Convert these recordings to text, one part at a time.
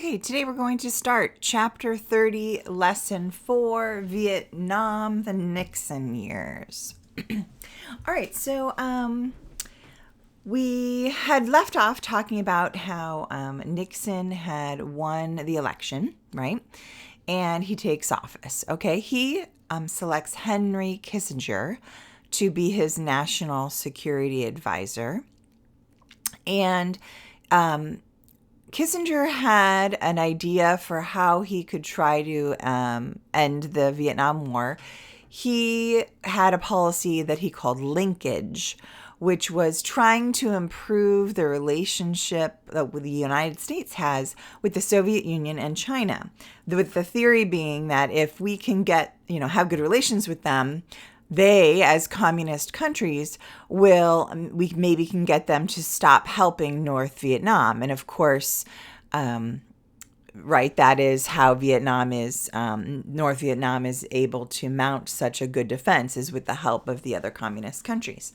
Okay, today we're going to start Chapter 30, Lesson 4, Vietnam, the Nixon years. All right, we had left off talking about how Nixon had won the election, right? And he takes office. Okay, he selects Henry Kissinger to be his national security advisor. And Kissinger had an idea for how he could try to end the Vietnam War. He had a policy that he called linkage, which was trying to improve the relationship that the United States has with the Soviet Union and China. With the theory being that if we can have good relations with them, they, as communist countries, we maybe can get them to stop helping North Vietnam. And of course, right, that is how North Vietnam is able to mount such a good defense, is with the help of the other communist countries.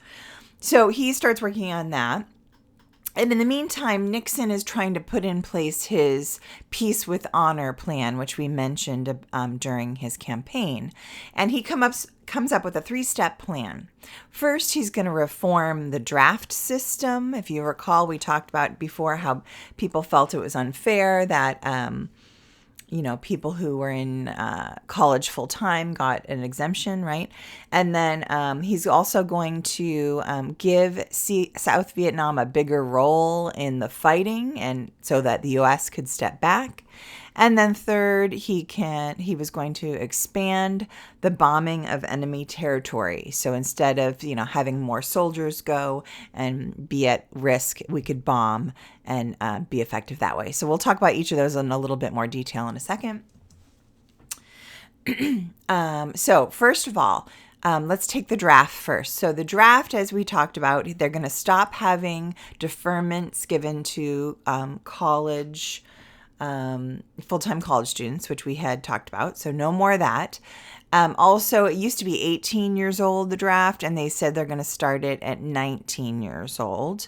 So he starts working on that. And in the meantime, Nixon is trying to put in place his Peace with Honor plan, which we mentioned during his campaign. And he comes up with a 3-step plan. First, he's going to reform the draft system. If you recall, we talked about before how people felt it was unfair that people who were in college full time got an exemption, right? And then he's also going to give South Vietnam a bigger role in the fighting, and so that the U.S. could step back. And then third, he was going to expand the bombing of enemy territory. So instead of, having more soldiers go and be at risk, we could bomb and be effective that way. So we'll talk about each of those in a little bit more detail in a second. So first of all, let's take the draft first. So the draft, as we talked about, they're going to stop having deferments given to college full-time college students, which we had talked about. So no more of that. Also, it used to be 18 years old, the draft, and they said they're going to start it at 19 years old.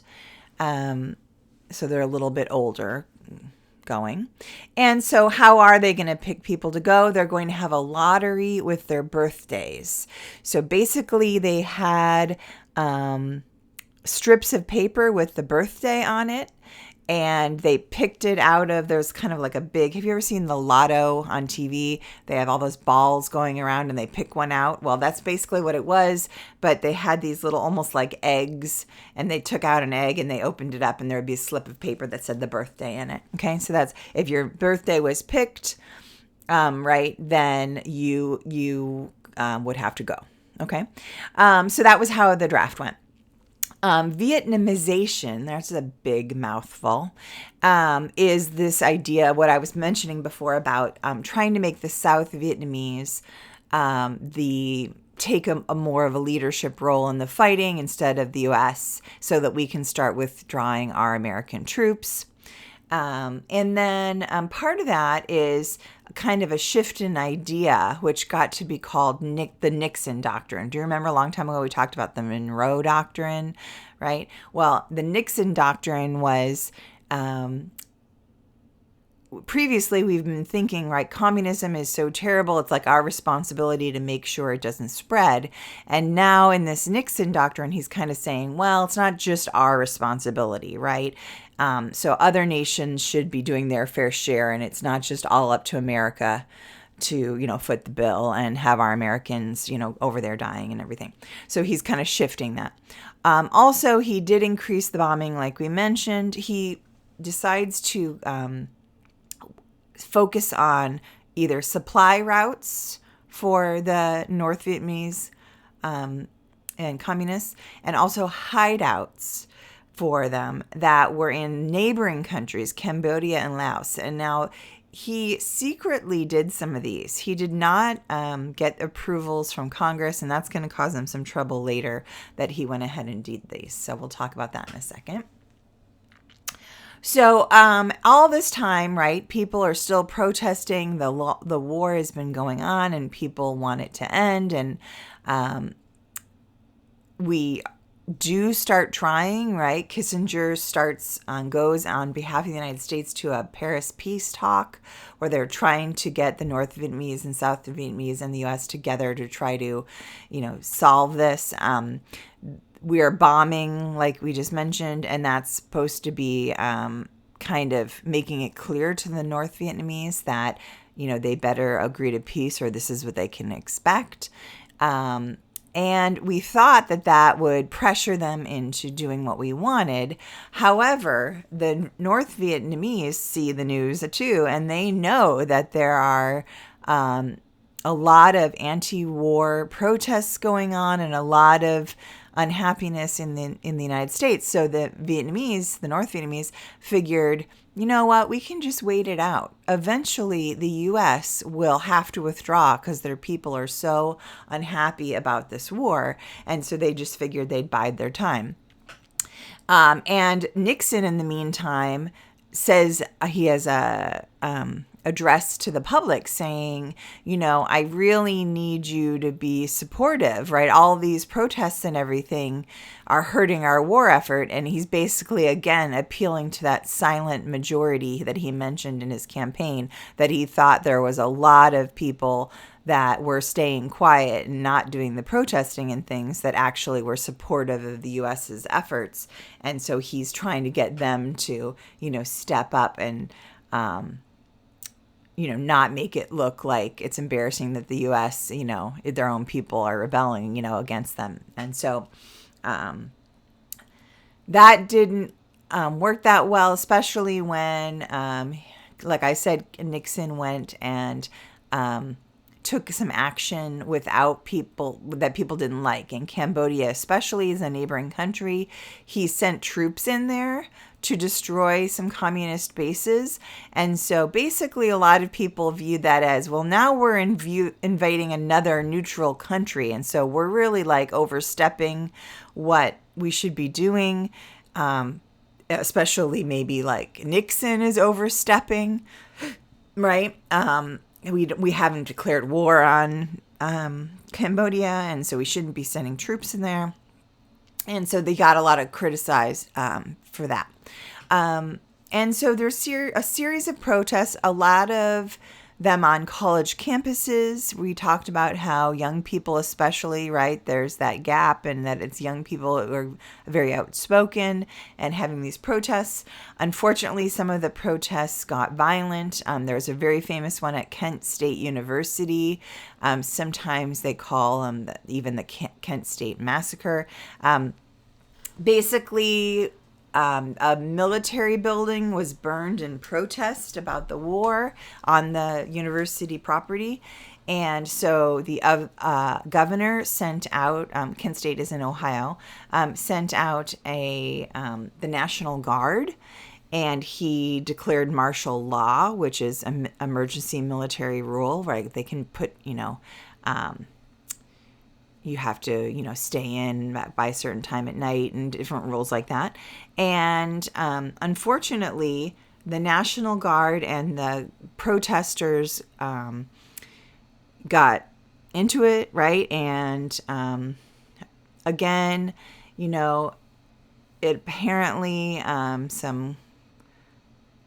So they're a little bit older going. And so how are they going to pick people to go? They're going to have a lottery with their birthdays. So basically they had strips of paper with the birthday on it, and they picked it out of, there's kind of like a big, have you ever seen the lotto on TV? They have all those balls going around and they pick one out. Well, that's basically what it was, but they had these little, almost like eggs, and they took out an egg and they opened it up and there would be a slip of paper that said the birthday in it. Okay, so that's, if your birthday was picked, right, then you would have to go. Okay, so that was how the draft went. Vietnamization, that's a big mouthful, is this idea, what I was mentioning before about trying to make the South Vietnamese take a more of a leadership role in the fighting instead of the U.S., so that we can start withdrawing our American troops. And then part of that is kind of a shift in idea, which got to be called the Nixon Doctrine. Do you remember a long time ago we talked about the Monroe Doctrine, right? Well, the Nixon Doctrine was previously we've been thinking, right, communism is so terrible, it's like our responsibility to make sure it doesn't spread. And now in this Nixon Doctrine, he's kind of saying, well, it's not just our responsibility, right? So other nations should be doing their fair share, and it's not just all up to America to, foot the bill and have our Americans, over there dying and everything. So he's kind of shifting that. Also, he did increase the bombing, like we mentioned. He decides to focus on either supply routes for the North Vietnamese and communists, and also hideouts for them that were in neighboring countries, Cambodia and Laos. And now he secretly did some of these. He did not get approvals from Congress, and that's going to cause him some trouble later, that he went ahead and did these. So we'll talk about that in a second. So all this time, right, people are still protesting. The war has been going on, and people want it to end. And we do start trying, right? Kissinger goes on behalf of the United States to a Paris peace talk where they're trying to get the North Vietnamese and South Vietnamese and the U.S. together to try to, solve this. We are bombing, like we just mentioned, and that's supposed to be kind of making it clear to the North Vietnamese that, they better agree to peace or this is what they can expect. And we thought that would pressure them into doing what we wanted. However, the North Vietnamese see the news too, and they know that there are a lot of anti-war protests going on and a lot of unhappiness in the United States. So the North Vietnamese figured, you know what, we can just wait it out. Eventually, the U.S. will have to withdraw because their people are so unhappy about this war. And so they just figured they'd bide their time. And Nixon, in the meantime, says he has a address to the public saying, I really need you to be supportive, right? All these protests and everything are hurting our war effort. And he's basically, again, appealing to that silent majority that he mentioned in his campaign, that he thought there was a lot of people that were staying quiet and not doing the protesting and things that actually were supportive of the U.S.'s efforts. And so he's trying to get them to, step up and, not make it look like it's embarrassing that the U.S., their own people are rebelling, against them. And so that didn't work that well, especially when, like I said, Nixon went and took some action without people that people didn't like. In Cambodia, especially as a neighboring country, he sent troops in there to destroy some communist bases. And so basically a lot of people viewed that as, well, now we're invading another neutral country. And so we're really like overstepping what we should be doing. Especially maybe like Nixon is overstepping, right? We haven't declared war on Cambodia, and so we shouldn't be sending troops in there. And so they got a lot of criticized for that. And so there's a series of protests, a lot of them on college campuses. We talked about how young people especially, right, there's that gap and that it's young people who are very outspoken and having these protests. Unfortunately, some of the protests got violent. There's a very famous one at Kent State University. Sometimes they call even the Kent State Massacre. Basically, a military building was burned in protest about the war on the university property. And so the governor sent out, Kent State is in Ohio, sent out the National Guard, and he declared martial law, which is an emergency military rule, right? They can put, you have to, stay in by a certain time at night and different rules like that. And unfortunately, the National Guard and the protesters got into it, right? And again, it apparently some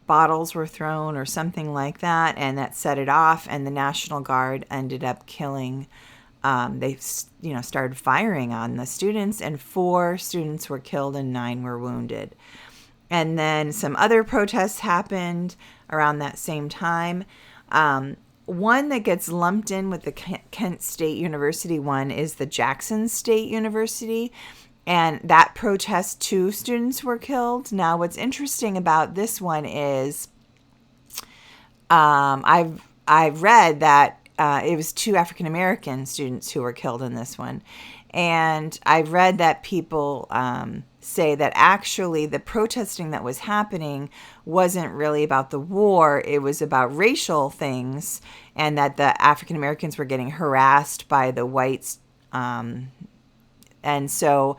bottles were thrown or something like that, and that set it off, and the National Guard ended up killing they started firing on the students, and 4 students were killed and 9 were wounded. And then some other protests happened around that same time. One that gets lumped in with the Kent State University one is the Jackson State University. And that protest, 2 students were killed. Now, what's interesting about this one is I've read that it was 2 African-American students who were killed in this one. And I've read that people say that actually the protesting that was happening wasn't really about the war. It was about racial things, and that the African-Americans were getting harassed by the whites. And so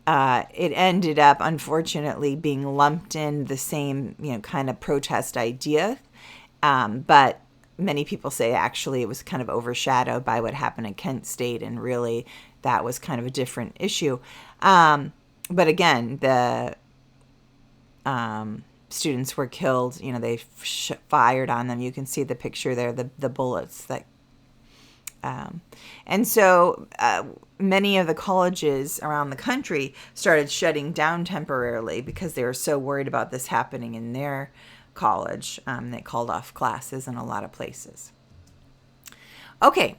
it ended up, unfortunately, being lumped in the same, kind of protest idea. But many people say actually it was kind of overshadowed by what happened at Kent State, and really that was kind of a different issue. but again, the students were killed. You know, they fired on them. You can see the picture there, the bullets that. And so many of the colleges around the country started shutting down temporarily because they were so worried about this happening in their college. They called off classes in a lot of places. Okay.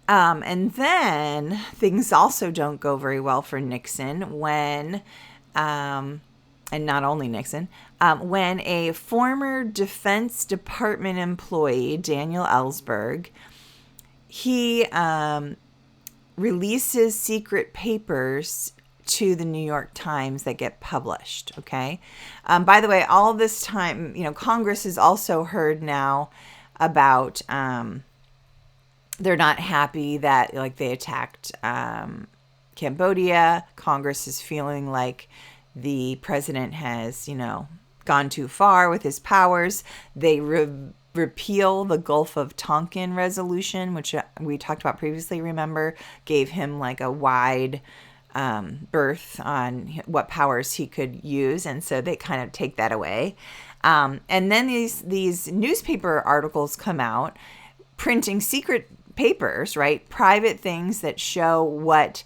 And then things also don't go very well for Nixon when, and not only Nixon, when a former Defense Department employee, Daniel Ellsberg, he releases secret papers to the New York Times that get published, okay? By the way, all this time, you know, Congress has also heard now about, they're not happy that, like, they attacked Cambodia. Congress is feeling like the president has, you know, gone too far with his powers. They repeal the Gulf of Tonkin resolution, which we talked about previously, remember, gave him like a wide berth on what powers he could use. And so they kind of take that away. And then these newspaper articles come out printing secret papers, right? Private things that show what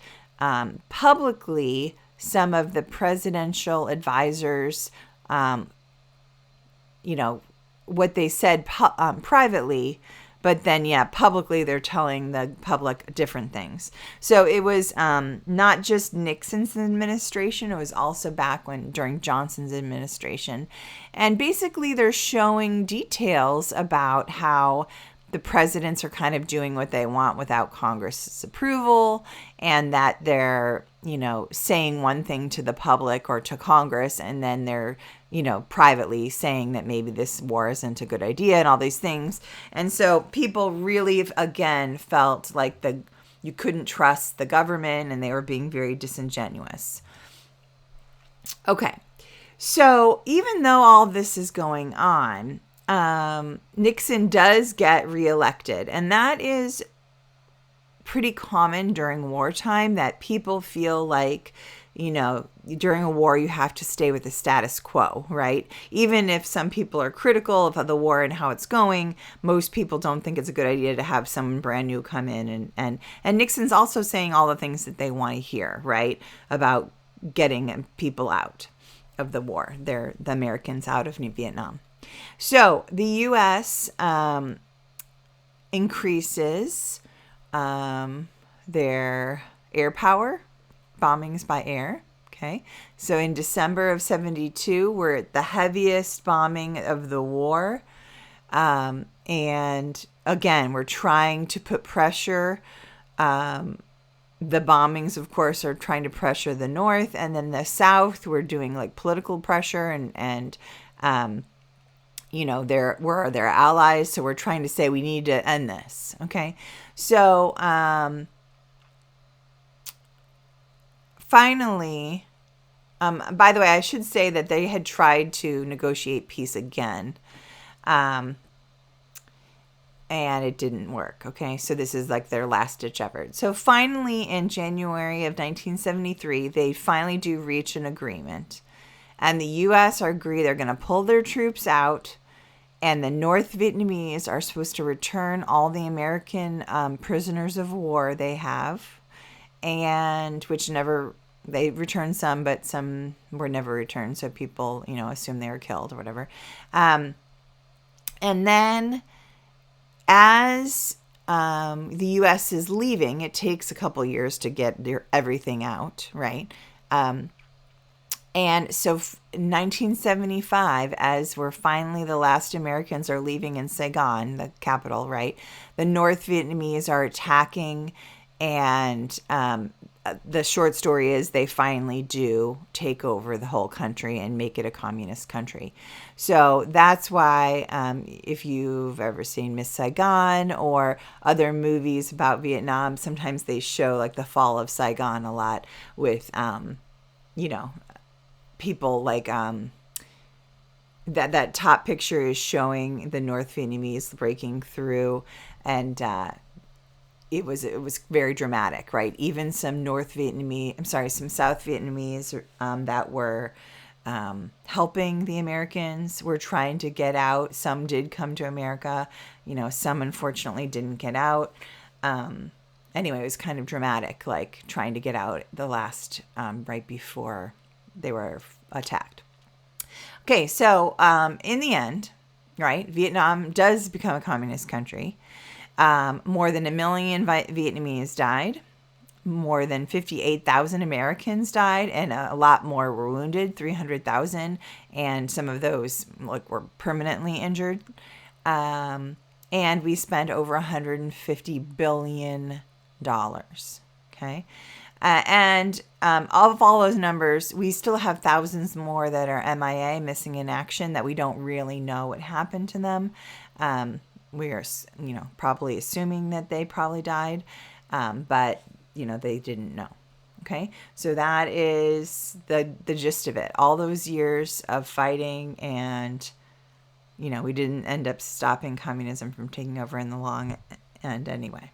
publicly some of the presidential advisors, you know, what they said privately, but then, yeah, publicly they're telling the public different things. So it was not just Nixon's administration, it was also back during Johnson's administration. And basically they're showing details about how the presidents are kind of doing what they want without Congress's approval, and that they're, you know, saying one thing to the public or to Congress, and then they're, you know, privately saying that maybe this war isn't a good idea and all these things. And so people really, again, felt like you couldn't trust the government and they were being very disingenuous. Okay. So even though all this is going on, Nixon does get reelected, and that is pretty common during wartime, that people feel like, you know, during a war you have to stay with the status quo, right? Even if some people are critical of the war and how it's going, most people don't think it's a good idea to have someone brand new come in, and Nixon's also saying all the things that they want to hear, right, about getting people out of the war, the Americans out of Vietnam. So the U.S. increases their air power, bombings by air. Okay, so in December of 1972, we're at the heaviest bombing of the war. And again, we're trying to put pressure. The bombings, of course, are trying to pressure the North, and then the South, we're doing like political pressure and you know, we're their allies, so we're trying to say we need to end this, okay? So, finally, by the way, I should say that they had tried to negotiate peace again, and it didn't work, okay? So this is like their last-ditch effort. So finally, in January of 1973, they finally do reach an agreement, and the U.S. agree they're going to pull their troops out, and the North Vietnamese are supposed to return all the American prisoners of war they have, and which they returned some, but some were never returned. So people, you know, assume they were killed or whatever. And then as the U.S. is leaving, it takes a couple years to get everything out, right? And so in 1975, as we're finally the last Americans are leaving in Saigon, the capital, right? The North Vietnamese are attacking, and the short story is they finally do take over the whole country and make it a communist country. So that's why if you've ever seen Miss Saigon or other movies about Vietnam, sometimes they show like the fall of Saigon a lot with, you know, people like that top picture is showing the North Vietnamese breaking through, and it was very dramatic, right? Even some some South Vietnamese that were helping the Americans were trying to get out. Some did come to America, some unfortunately didn't get out. Anyway, it was kind of dramatic, like trying to get out the last, right before they were attacked. Okay, so in the end, right, Vietnam does become a communist country. More than 1 million Vietnamese died. More than 58,000 Americans died, and a lot more were wounded, 300,000, and some of those were permanently injured. And we spent over $150 billion. Okay. And of all those numbers, we still have thousands more that are MIA, missing in action, that we don't really know what happened to them. We are, probably assuming that they probably died, but, they didn't know. Okay, so that is the gist of it. All those years of fighting, and, we didn't end up stopping communism from taking over in the long end anyway.